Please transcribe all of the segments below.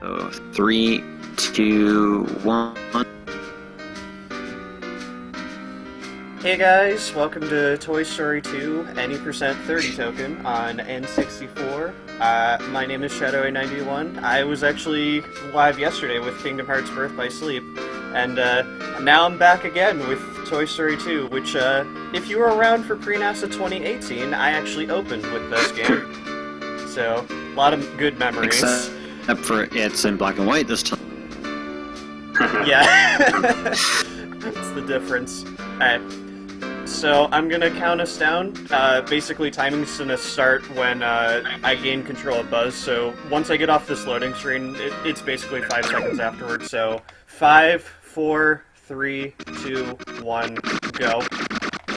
So 3, 2, 1. Hey guys, welcome to Toy Story 2 Any % 30 Token on N64. My name is shadoweh91. I was actually live yesterday with Kingdom Hearts Birth by Sleep, and now I'm back again with Toy Story 2, which, if you were around for Pre-NASA 2018, I actually opened with this game. So, a lot of good memories. Except for it's in black and white this time. Yeah. That's the difference. Alright. So, I'm gonna count us down. Basically, timing's gonna start when I gain control of Buzz, so once I get off this loading screen, it's basically 5 seconds afterwards, so 5, 4, 3, 2, 1, go.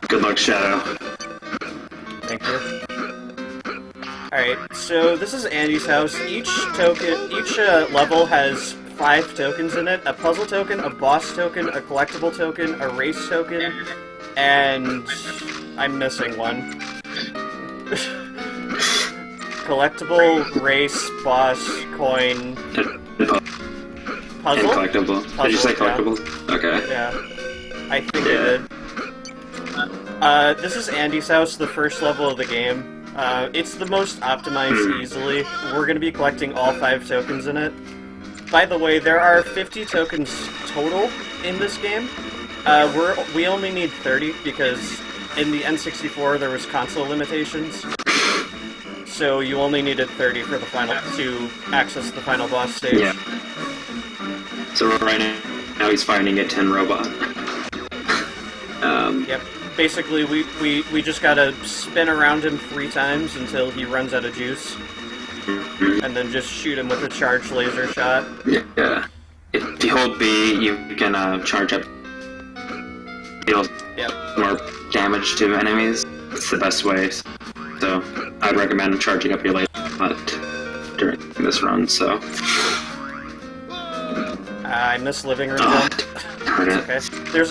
Good luck, Shadow. Thank you. Alright, so this is Andy's house. Each level has 5 tokens in it. A puzzle token, a boss token, a collectible token, a race token, and I'm missing one. Collectible, race, boss, coin, puzzle? And collectible. Did you say collectible? Yeah. Okay. Yeah. I think I did. This is Andy's house, the first level of the game. It's the most optimized easily. We're going to be collecting all 5 tokens in it. By the way, there are 50 tokens total in this game. We only need 30 because in the N64 there was console limitations. So you only needed 30 for the final to access the final boss stage. Yeah. So right now he's fighting a 10 robot. Yep. Basically, we just gotta spin around him 3 times until he runs out of juice, and then just shoot him with a charged laser shot. Yeah. If you hold B, you can charge up, deal more damage to enemies. It's the best way. So I'd recommend charging up your laser shot during this run. So I miss living room jump. Okay. There's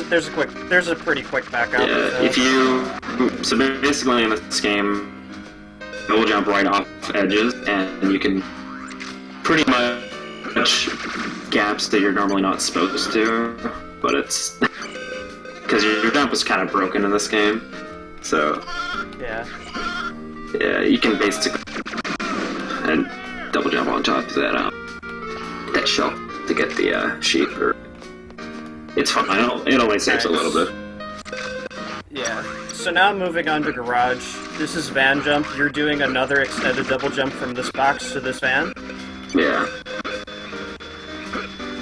a pretty quick backup. Yeah, so basically in this game, it will jump right off edges, and you can pretty much gaps that you're normally not supposed to, but it's because your jump is kind of broken in this game, so yeah, you can basically and double jump on top of that shell to get the sheep. It's fine. It only saves a little bit. Yeah. So now moving on to garage. This is van jump. You're doing another extended double jump from this box to this van. Yeah.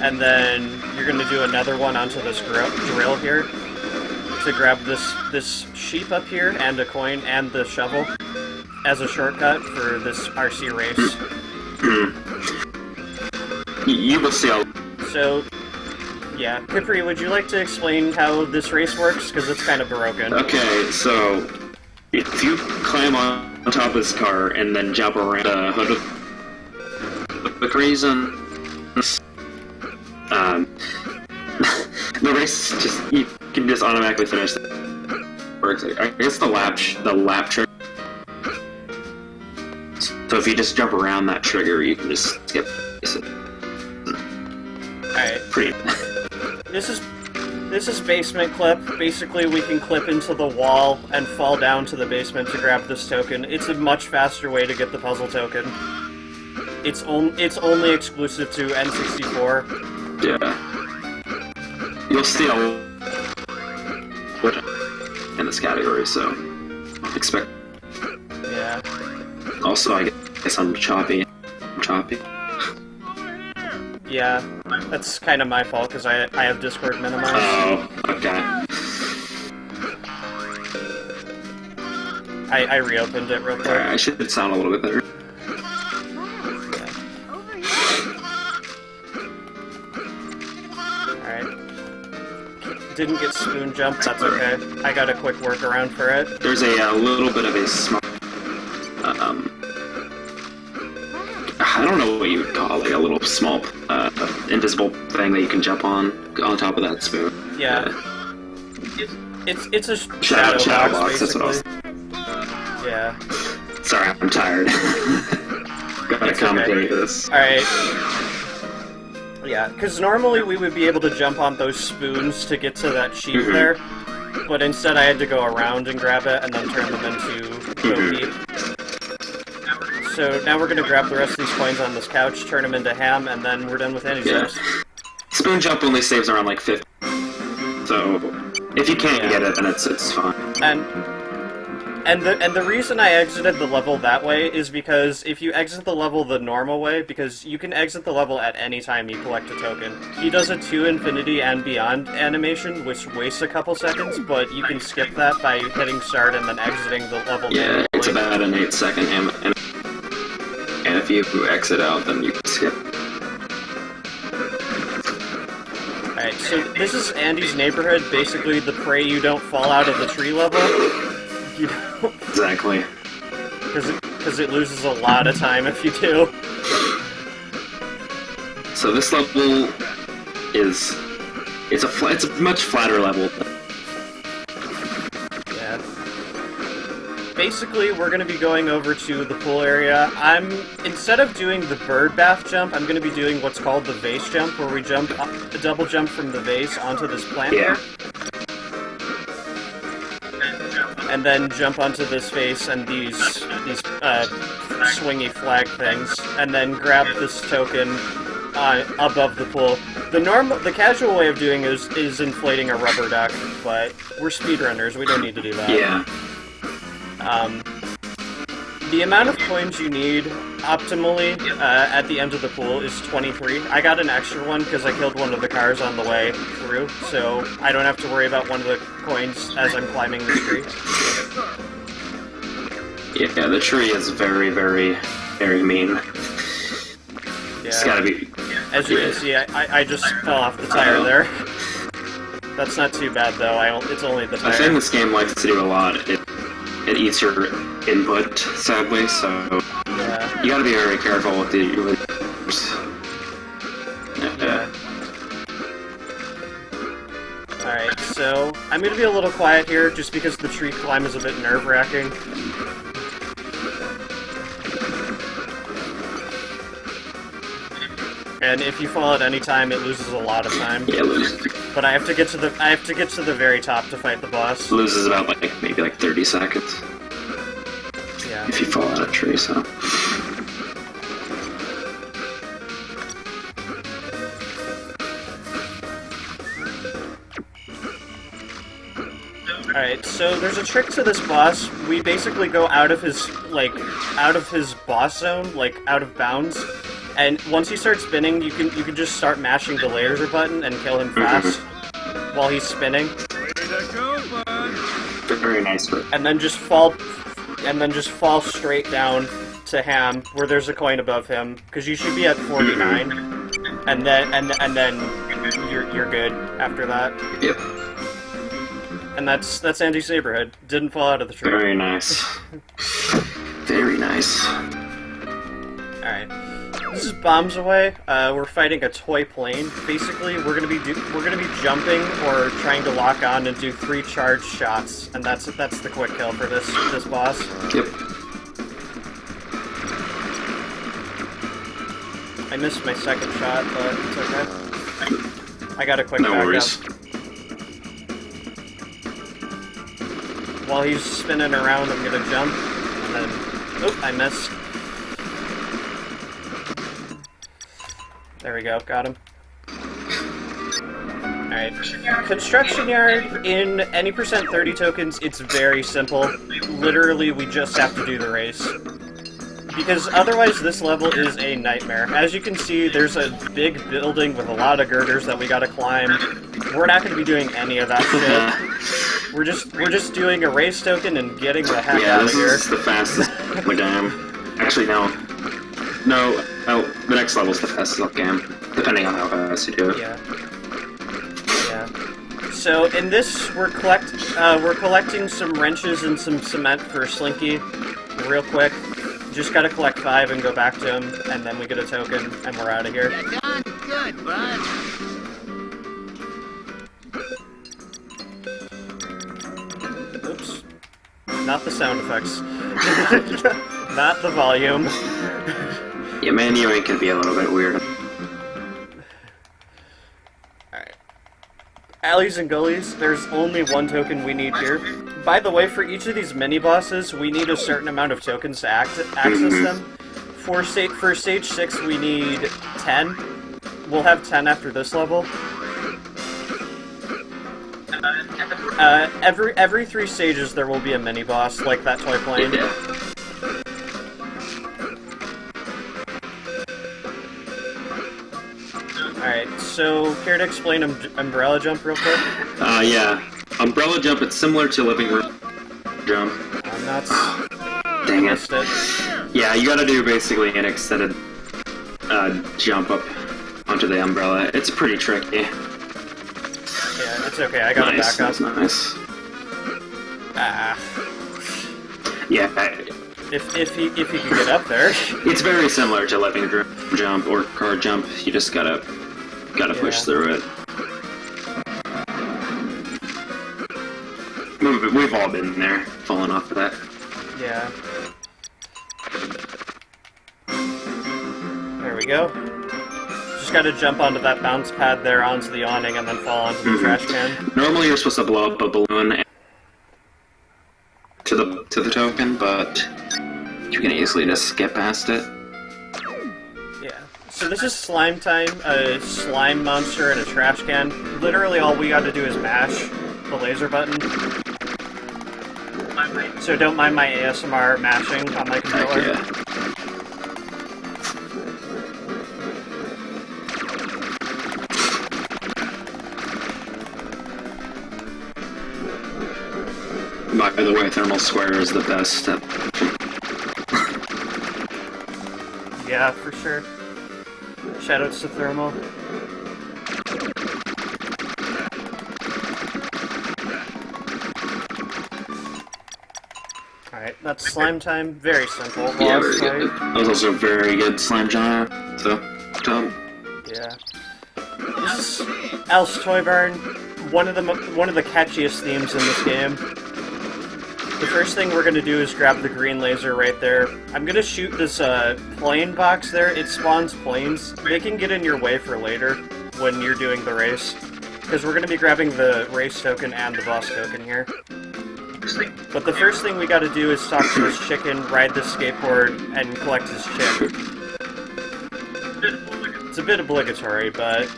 And then you're gonna do another one onto this drill here to grab this sheep up here and a coin and the shovel as a shortcut for this RC race. You will see. So. Yeah, Kipri, would you like to explain how this race works? Because it's kind of broken. Okay, so if you climb on top of this car and then jump around the hood of the reason, the race you can just automatically finish. Works. I guess the lap trigger. So if you just jump around that trigger, you can just skip. Alright. Pretty. This is basement clip. Basically, we can clip into the wall and fall down to the basement to grab this token. It's a much faster way to get the puzzle token. It's only exclusive to N64. Yeah. You'll see a in this category, so expect. Yeah. Also, I guess I'm choppy. Yeah, that's kind of my fault, because I have Discord minimized. Oh, okay. I reopened it real quick. I should sound a little bit better. Alright. Didn't get spoon jump, that's okay. I got a quick workaround for it. There's a little bit of a small... I don't know what you would call it, a little small invisible thing that you can jump on top of that spoon. Yeah. It's a shadow box, that's what I was... Yeah. Sorry, I'm tired. Gotta commentate this. Alright. Yeah, because normally we would be able to jump on those spoons to get to that sheep there, but instead I had to go around and grab it and then turn them into Bo Peep. So now we're going to grab the rest of these coins on this couch, turn them into ham, and then we're done with Andy's house. Spoon jump only saves around like 50. So if you can't get it, then it's fine. And the reason I exited the level that way is because if you exit the level the normal way, because you can exit the level at any time you collect a token. He does a to infinity and beyond animation, which wastes a couple seconds, but you can skip that by hitting start and then exiting the level manually. It's about an 8-second and if you exit out, then you can skip. Alright, so this is Andy's neighborhood, basically the pray you don't fall out of the tree level. You don't. Exactly. Because it loses a lot of time if you do. So this level is... It's a much flatter level. Yeah. Basically, we're going to be going over to the pool area. Instead of doing the bird bath jump, I'm going to be doing what's called the vase jump, where we double jump from the vase onto this plant. Yeah. And then jump onto this vase and these swingy flag things, and then grab this token above the pool. The casual way of doing is inflating a rubber duck, but we're speedrunners, we don't need to do that. Yeah. The amount of coins you need optimally at the end of the pool is 23. I got an extra one because I killed one of the cars on the way through, so I don't have to worry about one of the coins as I'm climbing the tree. Yeah, the tree is very, very, very mean. Yeah. It's gotta be... As you can see, I just fell off the tire there. That's not too bad though, it's only the tire. The thing this game likes to do a lot, it eats your input, sadly, so yeah. You gotta be very careful with the... Yeah. Alright, so I'm gonna be a little quiet here just because the tree climb is a bit nerve-wracking. And if you fall at any time, it loses a lot of time. Yeah, it loses. But I have to get to the very top to fight the boss. It loses about maybe 30 seconds. Yeah. If you fall out of a tree, so. Alright, so there's a trick to this boss. We basically go out of his boss zone, out of bounds. And once he starts spinning, you can just start mashing the laser button and kill him fast while he's spinning. Very nice. And then just fall straight down to Ham, where there's a coin above him, because you should be at 49, and then you're good after that. Yep. And that's Andy's neighborhood. Didn't fall out of the tree. Very nice. Very nice. Alright. This is Bombs Away. We're fighting a toy plane. Basically, we're gonna be jumping or trying to lock on and do 3 charged shots, and that's the quick kill for this boss. Yep. I missed my second shot, but it's okay. I got a quick No back worries. up. While he's spinning around, I'm gonna jump, and then... Oop, I missed. There we go, got him. Alright. Construction yard, in any percent 30 tokens, it's very simple. Literally, we just have to do the race. Because otherwise this level is a nightmare. As you can see, there's a big building with a lot of girders that we gotta climb. We're not gonna be doing any of that shit. We're just doing a race token and getting the heck out of here. Yeah, this is the fastest in the game. Actually, no. No, the next level's the fastest game, depending on how fast you do it. Yeah. Yeah. So in this, we're collecting some wrenches and some cement for Slinky, real quick. Just gotta collect 5 and go back to him, and then we get a token, and we're out of here. You're done good, bud. Oops. Not the sound effects. Not the volume. Yeah, manuing can be a little bit weird. alleys and gullies, there's only one token we need here. By the way, for each of these mini-bosses, we need a certain amount of tokens to access them. For stage 6, we need 10. We'll have 10 after this level. Every 3 stages there will be a mini-boss, like that toy plane. Yeah. Alright, so care to explain Umbrella Jump real quick? Yeah. Umbrella Jump, it's similar to Living Room Jump. I'm not... Dang missed it. Yeah, you gotta do basically an extended jump up onto the umbrella. It's pretty tricky. Yeah, it's okay, I got it back up. That's nice. Ah. Yeah. If he could get up there. It's very similar to Living Room Jump or Car Jump. You just gotta push through it. We've all been there, falling off of that. Yeah. There we go. Just gotta jump onto that bounce pad there, onto the awning, and then fall onto the trash can. Normally you're supposed to blow up a balloon to the token, but you can easily just skip past it. Yeah. So this is slime time, a slime monster and a trash can. Literally all we gotta do is mash the laser button. So don't mind my ASMR mashing on my controller. Yeah. By the way, Thermal Square is the best. Yeah, for sure. Shoutouts to Thermal. Alright, that's slime time. Very simple. Yeah, very good. That was also very good slime giant. So, yeah. This is Alice Toy Barn. One of the catchiest themes in this game. The first thing we're gonna do is grab the green laser right there. I'm gonna shoot this plane box there. It spawns planes. They can get in your way for later when you're doing the race, because we're gonna be grabbing the race token and the boss token here. But the first thing we gotta do is talk to this chicken, ride this skateboard, and collect his chip. It's a bit obligatory, but...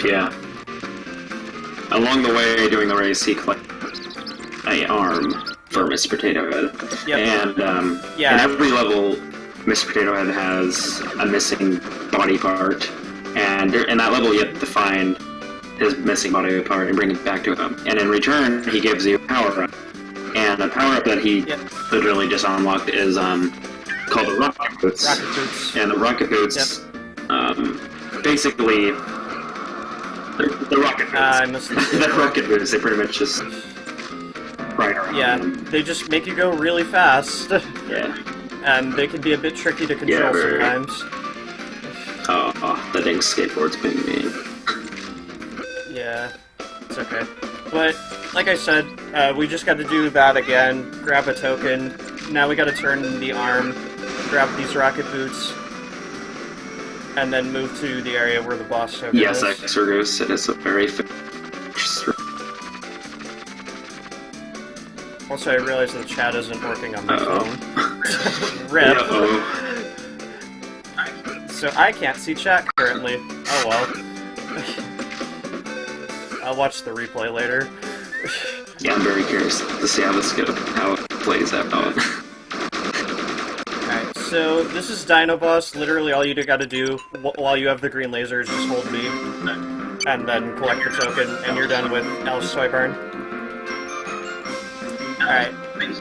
yeah. Along the way, doing the race, he collects an arm for Miss Potato Head. Yep. And in every level, Miss Potato Head has a missing body part. And in that level, you have to find his missing body part and bring it back to him. And in return, he gives you a power-up. And the power-up that he literally just unlocked is called the Rocket Boots. Rocket Boots. And the Rocket Boots, basically, the Rocket Boots. I missed The Rocket Boots, they pretty much just ride around. Yeah, they just make you go really fast. Yeah. And they can be a bit tricky to control sometimes. Oh, the dang skateboard's being mean. Yeah, it's okay. But, like I said, we just got to do that again, grab a token. Now we got to turn the arm, grab these rocket boots, and then move to the area where the boss token is. Yes, Exorgoose, it is a very Also, I realize the chat isn't working on my phone. Rip. So I can't see chat currently. Oh well. I'll watch the replay later. Yeah, I'm very curious to see how it plays out. Alright, so this is Dino Boss. Literally all you gotta do while you have the green laser is just hold B. And then collect the token, and you're done with Alice Toy Barn. Alright,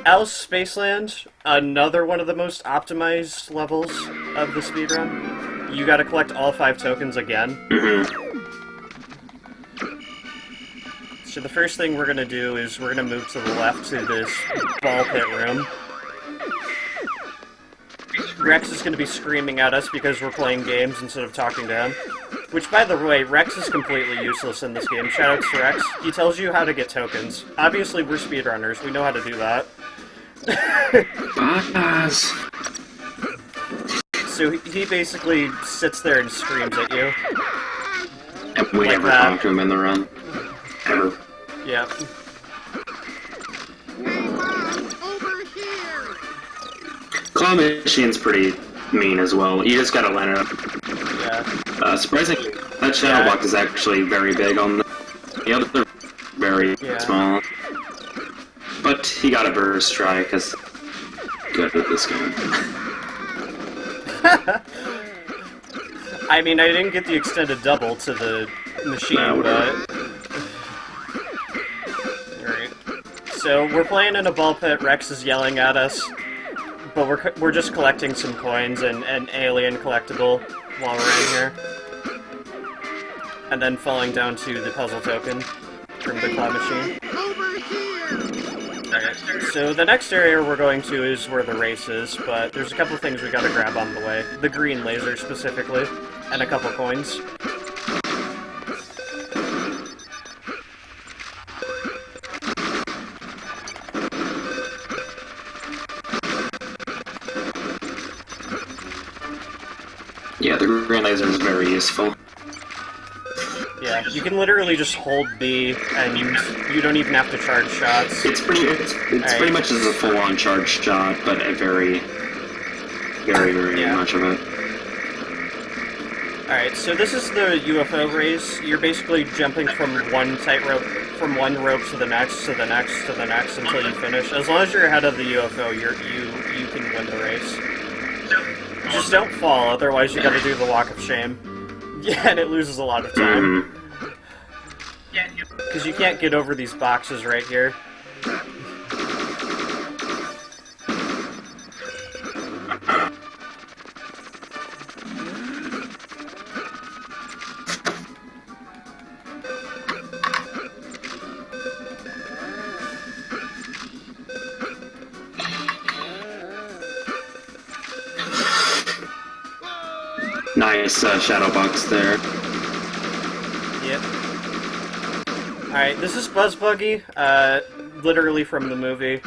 Alice Spaceland, another one of the most optimized levels of the speedrun. You gotta collect all 5 tokens again. So the first thing we're gonna do is we're gonna move to the left to this ball pit room. Rex is gonna be screaming at us because we're playing games instead of talking to him. Which, by the way, Rex is completely useless in this game. Shoutouts to Rex. He tells you how to get tokens. Obviously, we're speedrunners. We know how to do that. So he basically sits there and screams at you. And we never talk to him in the run. ever. Yeah. Claw machine's pretty mean as well. You just gotta line it up. Yeah. Surprisingly, that shadow box is actually very big on the other very small. But he got a first try because good at this game. I mean, I didn't get the extended double to the machine, but... Alright. So, we're playing in a ball pit, Rex is yelling at us, but we're just collecting some coins and an alien collectible while we're in here. And then falling down to the puzzle token from the claw machine. So the next area we're going to is where the race is, but there's a couple things we gotta grab on the way. The green laser specifically, and a couple coins. Yeah, the green laser is very useful. Yeah, you can literally just hold B, and you don't even have to charge shots. It's pretty much as a full-on charge shot, but a very much of it. Alright, so this is the UFO race. You're basically jumping from one tightrope, from one rope to the next, to the next, to the next, until you finish. As long as you're ahead of the UFO, you can win the race. Just don't fall, otherwise you gotta do the walk of shame. Yeah, and it loses a lot of time. Because you can't get over these boxes right here. Nice shadow box there. Yep. Alright, this is Buzz Buggy, literally from the movie.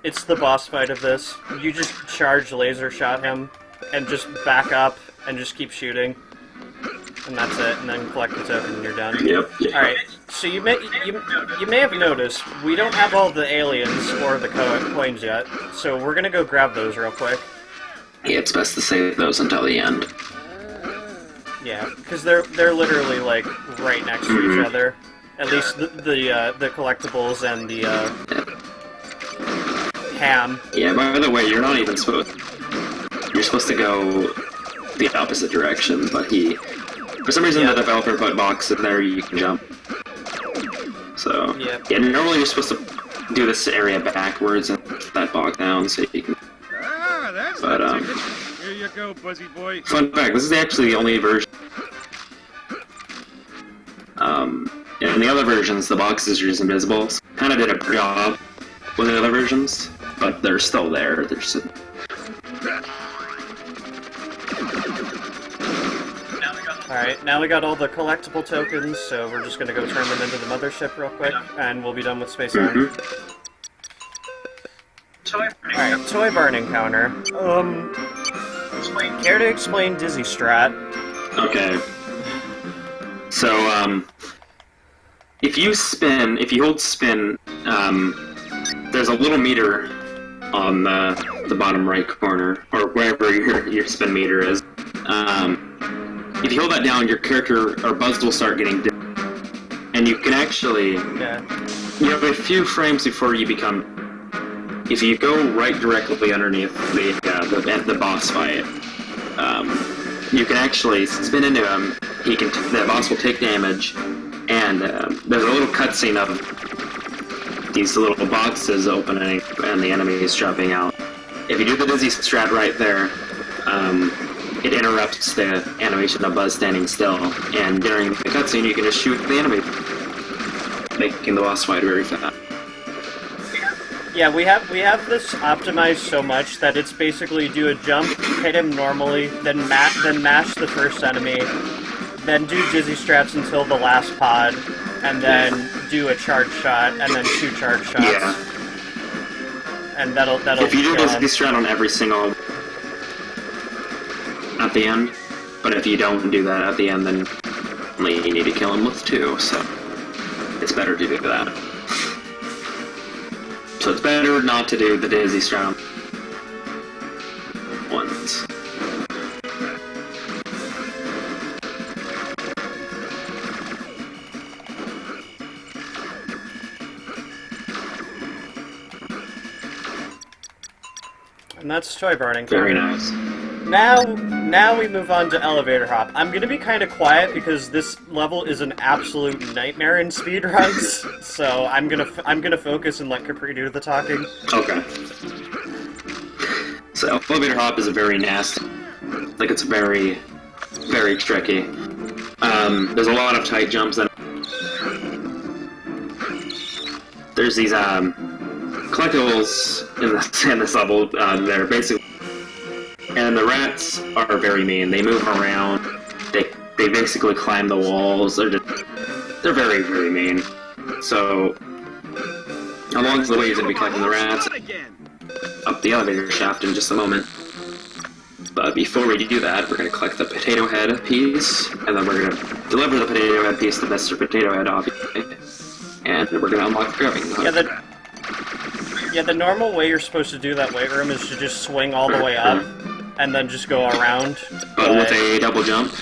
It's the boss fight of this. You just charge laser shot him, and just back up, and just keep shooting. And that's it, and then collect the token and you're done. Yep. Alright, so you may have noticed, we don't have all the aliens or the coins yet, so we're gonna go grab those real quick. Yeah, it's best to save those until the end. Yeah, because they're literally, like, right next to each other. At least the collectibles and the, ham. Yeah, by the way, you're not even supposed... You're supposed to go the opposite direction, but for some reason the developer put boxes there you can jump. So, yeah, normally you're supposed to do this area backwards and push that box down so you can... But, Here you go, Buzzy boy. Fun fact, this is actually the only version... in the other versions, the boxes are just invisible. So kind of did a good job with the other versions, but they're still there. They're just... Alright, now we got all the collectible tokens, so we're just gonna go turn them into the mothership real quick, and we'll be done with Space Iron. Alright, Toy Barn encounter. Care to explain Dizzy Strat? Okay. So, if you hold spin, there's a little meter on the bottom right corner, or wherever your spin meter is. If you hold that down, your character, or Buzz, will start getting dim. And you can actually... Yeah. You have a few frames before you become... If you go right directly underneath the boss fight, you can actually spin into him. The boss will take damage, and there's a little cutscene of these little boxes opening and the enemies jumping out. If you do the Dizzy Strat right there, it interrupts the animation of Buzz standing still, and during the cutscene you can just shoot the enemy, making the boss fight very fast. Yeah, we have this optimized so much that it's basically do a jump, hit him normally, then mash the first enemy, then do Dizzy Strats until the last pod, and then do a charge shot, and then 2 charge shots. Yeah. And that'll if you do kill Dizzy Strat on every single... at the end, but if you don't do that at the end, then you need to kill him with 2, so... it's better to do that. So it's better not to do the dizzy strong ones. And that's toy burning. Very nice. Now we move on to elevator hop. I'm gonna be kind of quiet because this level is an absolute nightmare in speedruns. So I'm gonna focus and let Capri do the talking. Okay. So elevator hop is a very nasty. Like it's very, very tricky. There's a lot of tight jumps and there's these collectibles in this level. They're basically. And the rats are very mean. They move around. They basically climb the walls. They're very, very mean. So along the way, you're going to be collecting the rats up the elevator shaft in just a moment. But before we do that, we're going to collect the potato head piece, and then we're going to deliver the potato head piece to Mr. Potato Head, obviously. And we're going to unlock the grabbing hook. Yeah, the normal way you're supposed to do that weight room is to just swing all the way up. And then just go around. But with a double jump,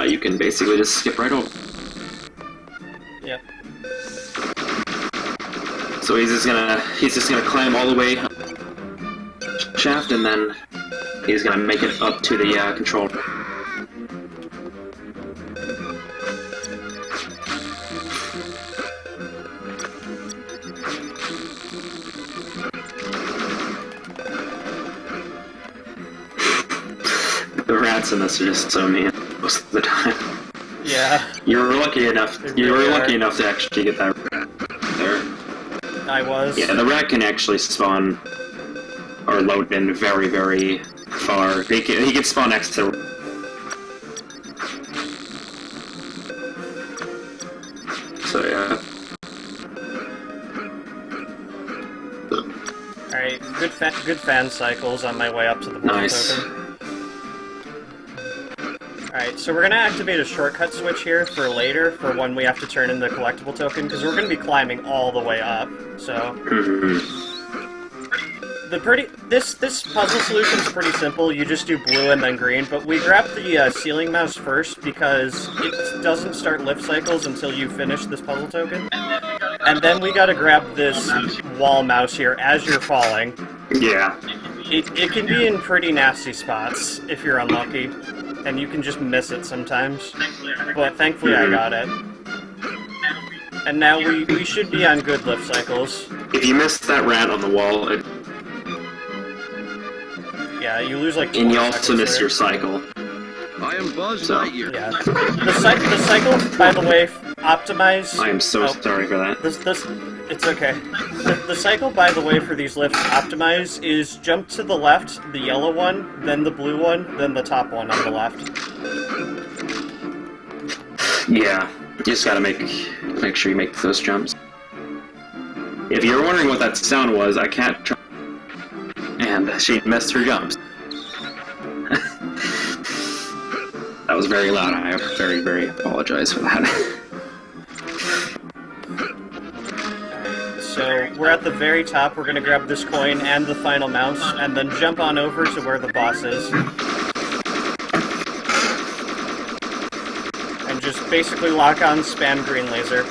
you can basically just skip right over. Yep. So he's just gonna climb all the way shaft, and then he's gonna make it up to the control. The rats in this are just so mean most of the time. Yeah. You were lucky enough. You were lucky enough to actually get that rat there. I was. Yeah, the rat can actually spawn or load in very, very far. He can spawn next to. So yeah. All right, good fan cycles on my way up to the block Nice. token. Alright, so we're going to activate a shortcut switch here for later, for when we have to turn in the collectible token, because we're going to be climbing all the way up, so... This puzzle solution is pretty simple, you just do blue and then green, but we grab the ceiling mouse first, because it doesn't start lift cycles until you finish this puzzle token. And then we gotta grab this wall mouse here as you're falling. Yeah. It can be in pretty nasty spots, if you're unlucky. And you can just miss it sometimes. But thankfully I got it. And now we should be on good lift cycles. If you miss that rat on the wall, Yeah, you lose like 2 and you seconds also miss there. your cycle. I am Buzz So- Lightyear. Yeah. The cycle, by the way, optimize... I am so sorry for that. It's okay. The cycle, by the way, for these lifts optimize is jump to the left, the yellow one, then the blue one, then the top one on the left. Yeah, you just gotta make sure you make those jumps. If you're wondering what that sound was, I can't try. And she missed her jumps. That was very loud. I very, very apologize for that. So we're at the very top, we're gonna grab this coin and the final mouse, and then jump on over to where the boss is. And just basically lock on spam green laser.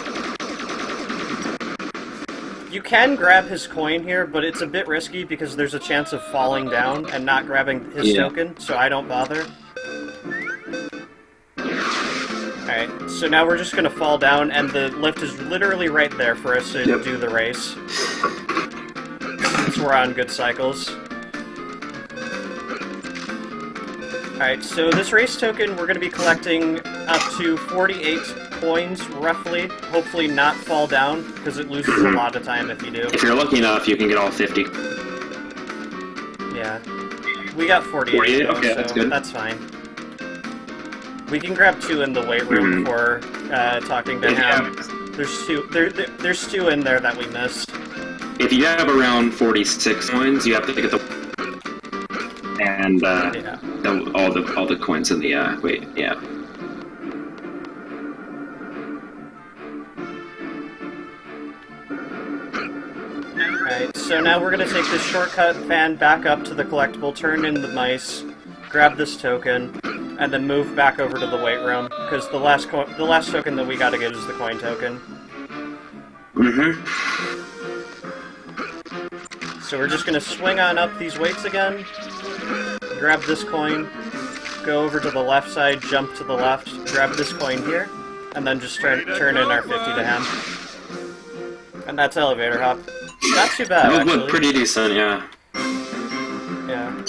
You can grab his coin here, but it's a bit risky because there's a chance of falling down and not grabbing his token, so I don't bother. Alright, so now we're just gonna fall down, and the lift is literally right there for us to do the race. Since we're on good cycles. Alright, so this race token we're gonna be collecting up to 48 coins, roughly. Hopefully not fall down, because it loses a lot of time if you do. If you're lucky enough, you can get all 50. Yeah. We got 48, 48? though, Okay, so that's good. that's fine. We can grab 2 in the weight room before talking to him. There's 2. There's 2 in there that we missed. If you have around 46 coins, you have to get the and Yeah. all the coins in the wait, yeah. Alright, so now we're gonna take this shortcut fan back up to the collectible, turn in the mice, grab this token, and then move back over to the weight room, because the last token that we gotta get is the coin token. So we're just gonna swing on up these weights again, grab this coin, go over to the left side, jump to the left, grab this coin here, and then just turn in our 50 to him. And that's elevator hop. Not too bad, That actually. looked pretty decent, yeah. Yeah.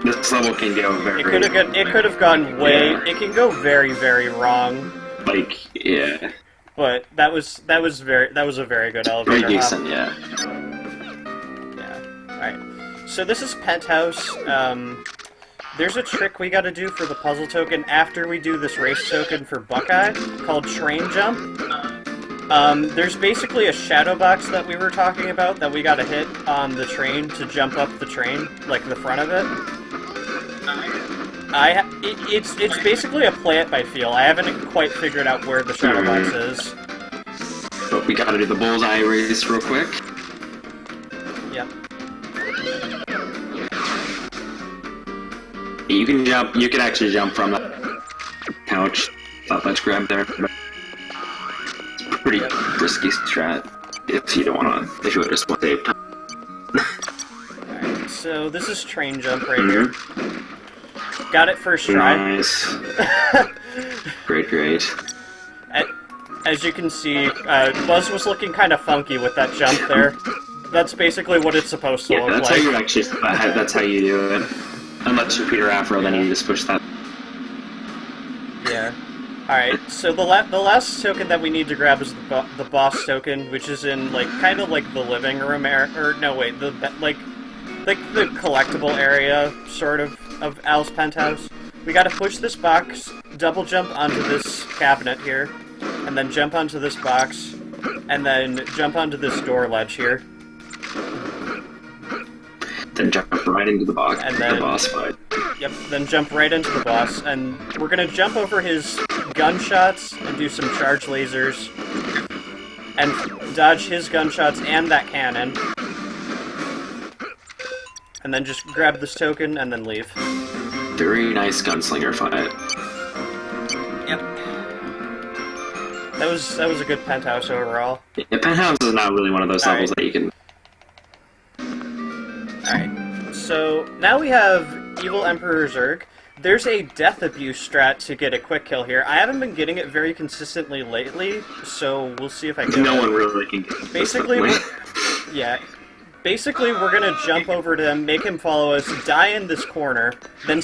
This level can go very... It could have gone way... Yeah. It can go very, very wrong. Like, yeah. But that was a very good elevator Pretty hop. decent, yeah. Yeah. Alright. So this is Penthouse. There's a trick we gotta do for the puzzle token after we do this race token for Buckeye, called Train Jump. There's basically a shadow box that we were talking about that we gotta hit on the train to jump up the train, like the front of it. It's basically a play it by feel. I haven't quite figured out where the shadow box is. But we gotta do the bullseye race real quick. Yep. You can jump. You can actually jump from the couch. Thought let's grab there. But it's a pretty risky strat if you don't want to. If you just want to save time. Alright, so this is Train Jump right here. Got it first try. Nice. Great. As you can see, Buzz was looking kind of funky with that jump there. That's basically what it's supposed to Yeah, look that's like. how you actually. That's how you do it. Unless you're Peter Afro, then you just push that. Yeah. Alright, so the last token that we need to grab is the boss token, which is in, like, kind of like the living room area, or no, wait, the collectible area, sort of Al's penthouse. We gotta push this box, double jump onto this cabinet here, and then jump onto this box, and then jump onto this door ledge here. Then jump right into the box. And then- the boss fight. Yep, then jump right into the boss, and we're gonna jump over his gunshots and do some charge lasers, and dodge his gunshots and that cannon. And then just grab this token and then leave. Very nice gunslinger fight. Yep. That was a good penthouse overall. Yeah, Penthouse is not really one of those levels that you can. Alright, so now we have Evil Emperor Zurg. There's a death abuse strat to get a quick kill here. I haven't been getting it very consistently lately, so we'll see if I get No it. one really can get it. Basically, Basically, we're gonna jump over to him, make him follow us, die in this corner, then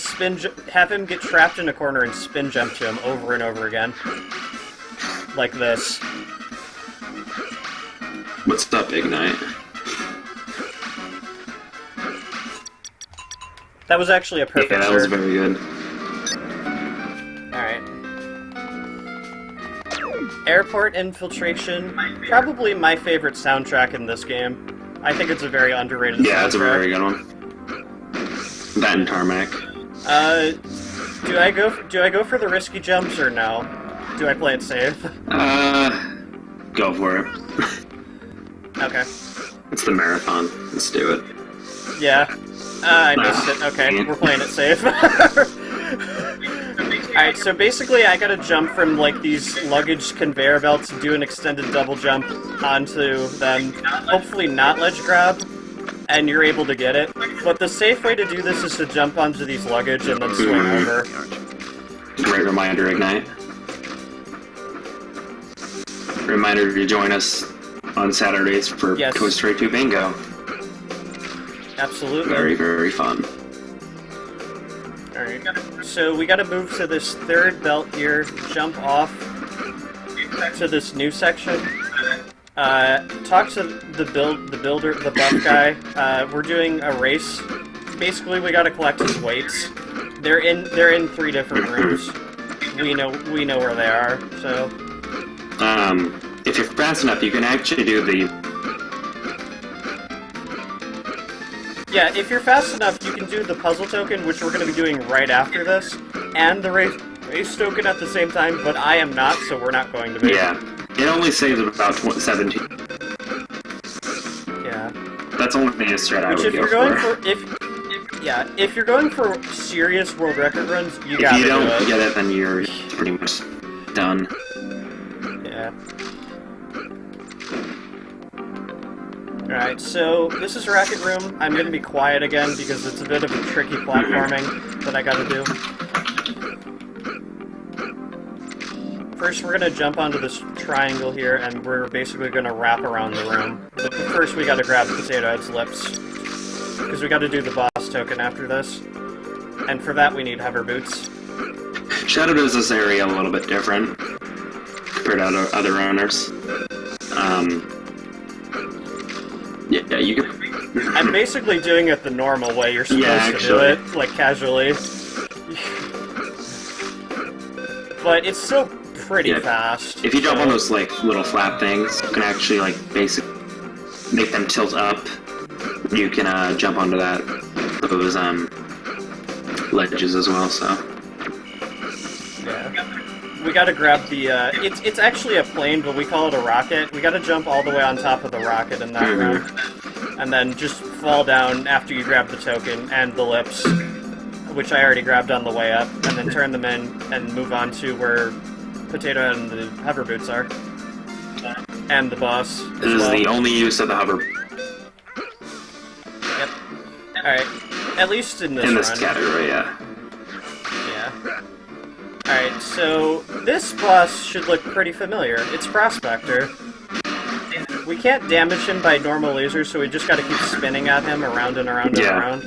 have him get trapped in a corner and spin jump to him over and over again. Like this. What's up, Ignite? That was actually a perfect Yeah, that was Zurg. very good. Alright. Airport Infiltration, probably my favorite soundtrack in this game. I think it's a very underrated Yeah, soundtrack. it's a very good one. That and Tarmac. Do I go for the risky jumps or no? Do I play it safe? Go for it. Okay. It's the marathon. Let's do it. Yeah. I missed it. Okay, we're playing it safe. Alright, so basically I gotta jump from, like, these luggage conveyor belts and do an extended double jump onto them, hopefully not ledge grab, and you're able to get it. But the safe way to do this is to jump onto these luggage and then swing over. Great reminder, Ignite. Reminder to join us on Saturdays for Yes. Toy Story 2 Bingo. Absolutely. Very, very fun. Alright, so we gotta move to this third belt here, jump off to this new section, talk to the builder, the buff guy. We're doing a race. Basically, we gotta collect his weights. They're in 3 different rooms. We know where they are, so... If you're fast enough, you can actually do the... Yeah, if you're fast enough, you can do the puzzle token, which we're going to be doing right after this, and the race token at the same time, but I am not, so we're not going to be. Yeah. It only saves about 17. Yeah. That's only a strat I Which, would if go you're going for. if you're going for serious world record runs, you If gotta you don't do it. get it, then you're pretty much done. Yeah. Alright, so this is Racket Room. I'm gonna be quiet again because it's a bit of a tricky platforming that I gotta do. First, we're gonna jump onto this triangle here, and we're basically gonna wrap around the room. But first, we gotta grab Potato Head's lips, because we gotta do the boss token after this. And for that, we need hover boots. Shadow does this area a little bit different compared to other owners. Yeah, you can. I'm basically doing it the normal way you're supposed to do it, like casually. But it's still pretty fast. If you jump on those like little flap things, you can actually like basically make them tilt up. You can jump onto those ledges as well. So yeah, we gotta grab the. It's actually a plane, but we call it a rocket. We gotta jump all the way on top of the rocket in that room, and then just fall down after you grab the token and the lips, which I already grabbed on the way up, and then turn them in and move on to where Potato Head and the hover boots are. And the boss. this is the only use of the hover Yep. Alright. At least in this in this run. category, yeah. Yeah. Alright, so this boss should look pretty familiar. It's Prospector. We can't damage him by normal lasers, so we just gotta keep spinning at him around and around and around.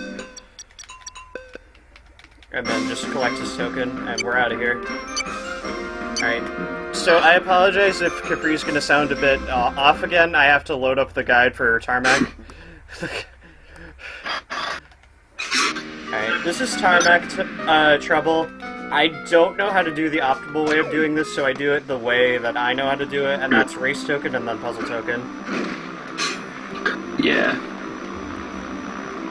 And then just collect his token, and we're out of here. Alright, so I apologize if Capri's gonna sound a bit off again. I have to load up the guide for Tarmac. Alright, this is Tarmac Trouble. I don't know how to do the optimal way of doing this, so I do it the way that I know how to do it, and that's race token and then puzzle token. Yeah.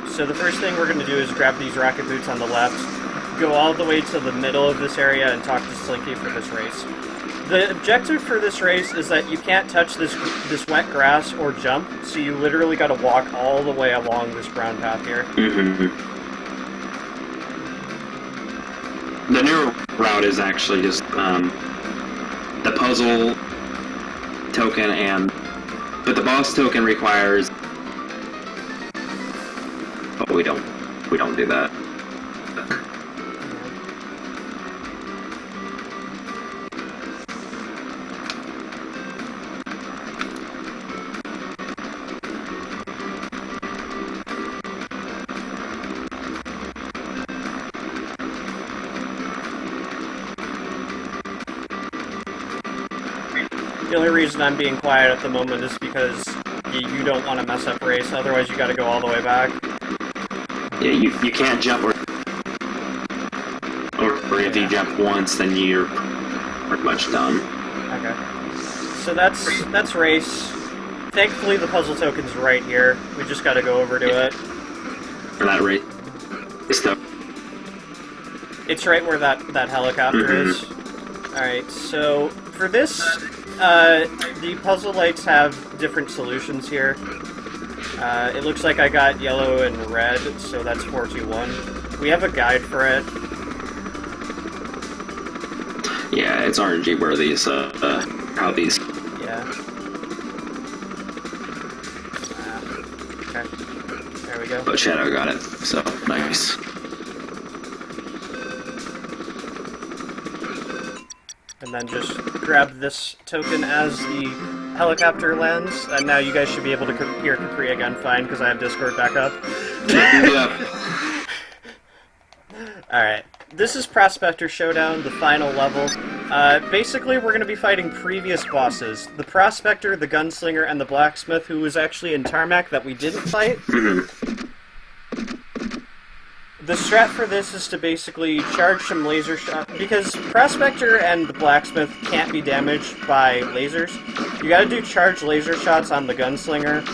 So the first thing we're going to do is grab these rocket boots on the left, go all the way to the middle of this area, and talk to Slinky for this race. The objective for this race is that you can't touch this wet grass or jump, so you literally got to walk all the way along this brown path here. The new route is actually just the puzzle token but the boss token requires. But we don't do that. The only reason I'm being quiet at the moment is because you don't want to mess up race, otherwise you gotta go all the way back. Yeah, you can't jump or if you jump once, then you're pretty much done. Okay. So that's race. Thankfully the puzzle token's right here. We just gotta go over to it. For that race. It's right where that helicopter is. Alright, so for this, the puzzle lights have different solutions here. It looks like I got yellow and red, so that's 421. We have a guide for it. Yeah, it's RNG where these, how these... Yeah. Okay. There we go. But Shadow got it, so nice. And then just grab this token as the helicopter lands, and now you guys should be able to hear Capri again fine, because I have Discord back up. Yeah. Alright, this is Prospector Showdown, the final level. Basically, we're going to be fighting previous bosses. The Prospector, the Gunslinger, and the Blacksmith, who was actually in Tarmac that we didn't fight. The strat for this is to basically charge some laser shots, because Prospector and the Blacksmith can't be damaged by lasers. You gotta do charged laser shots on the Gunslinger,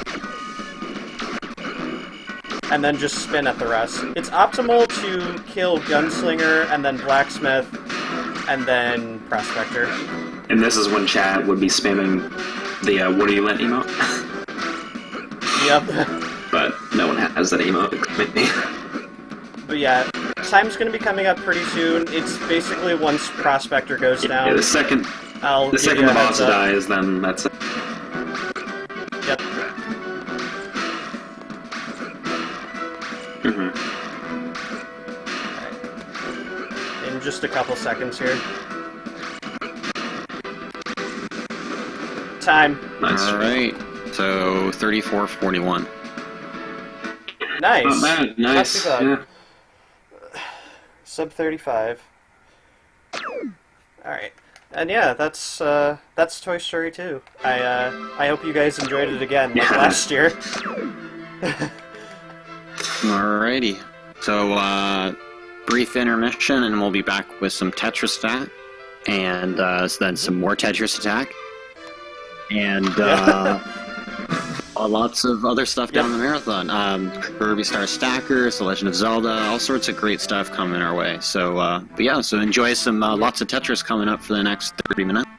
and then just spin at the rest. It's optimal to kill Gunslinger, and then Blacksmith, and then Prospector. And this is when Chad would be spamming the what do you let emote? Yep. but no one has that emote except me. But yeah, time's gonna be coming up pretty soon. It's basically once Prospector goes down. Yeah, the second I'll the give second you the a heads boss up. dies, then that's it. Yep. Mm-hmm. In just a couple seconds here. Time. Nice. Alright, so 34:41. Nice. Not bad. Nice. Not too Yeah. bad. Sub 35. Alright. And yeah, that's Toy Story 2. I hope you guys enjoyed it again like Yeah. last year. Alrighty. So, brief intermission, and we'll be back with some Tetris Attack, and then some more Tetris Attack, and lots of other stuff down the marathon. Kirby Star Stackers, The Legend of Zelda, all sorts of great stuff coming our way. So, but yeah, so enjoy some lots of Tetris coming up for the next 30 minutes.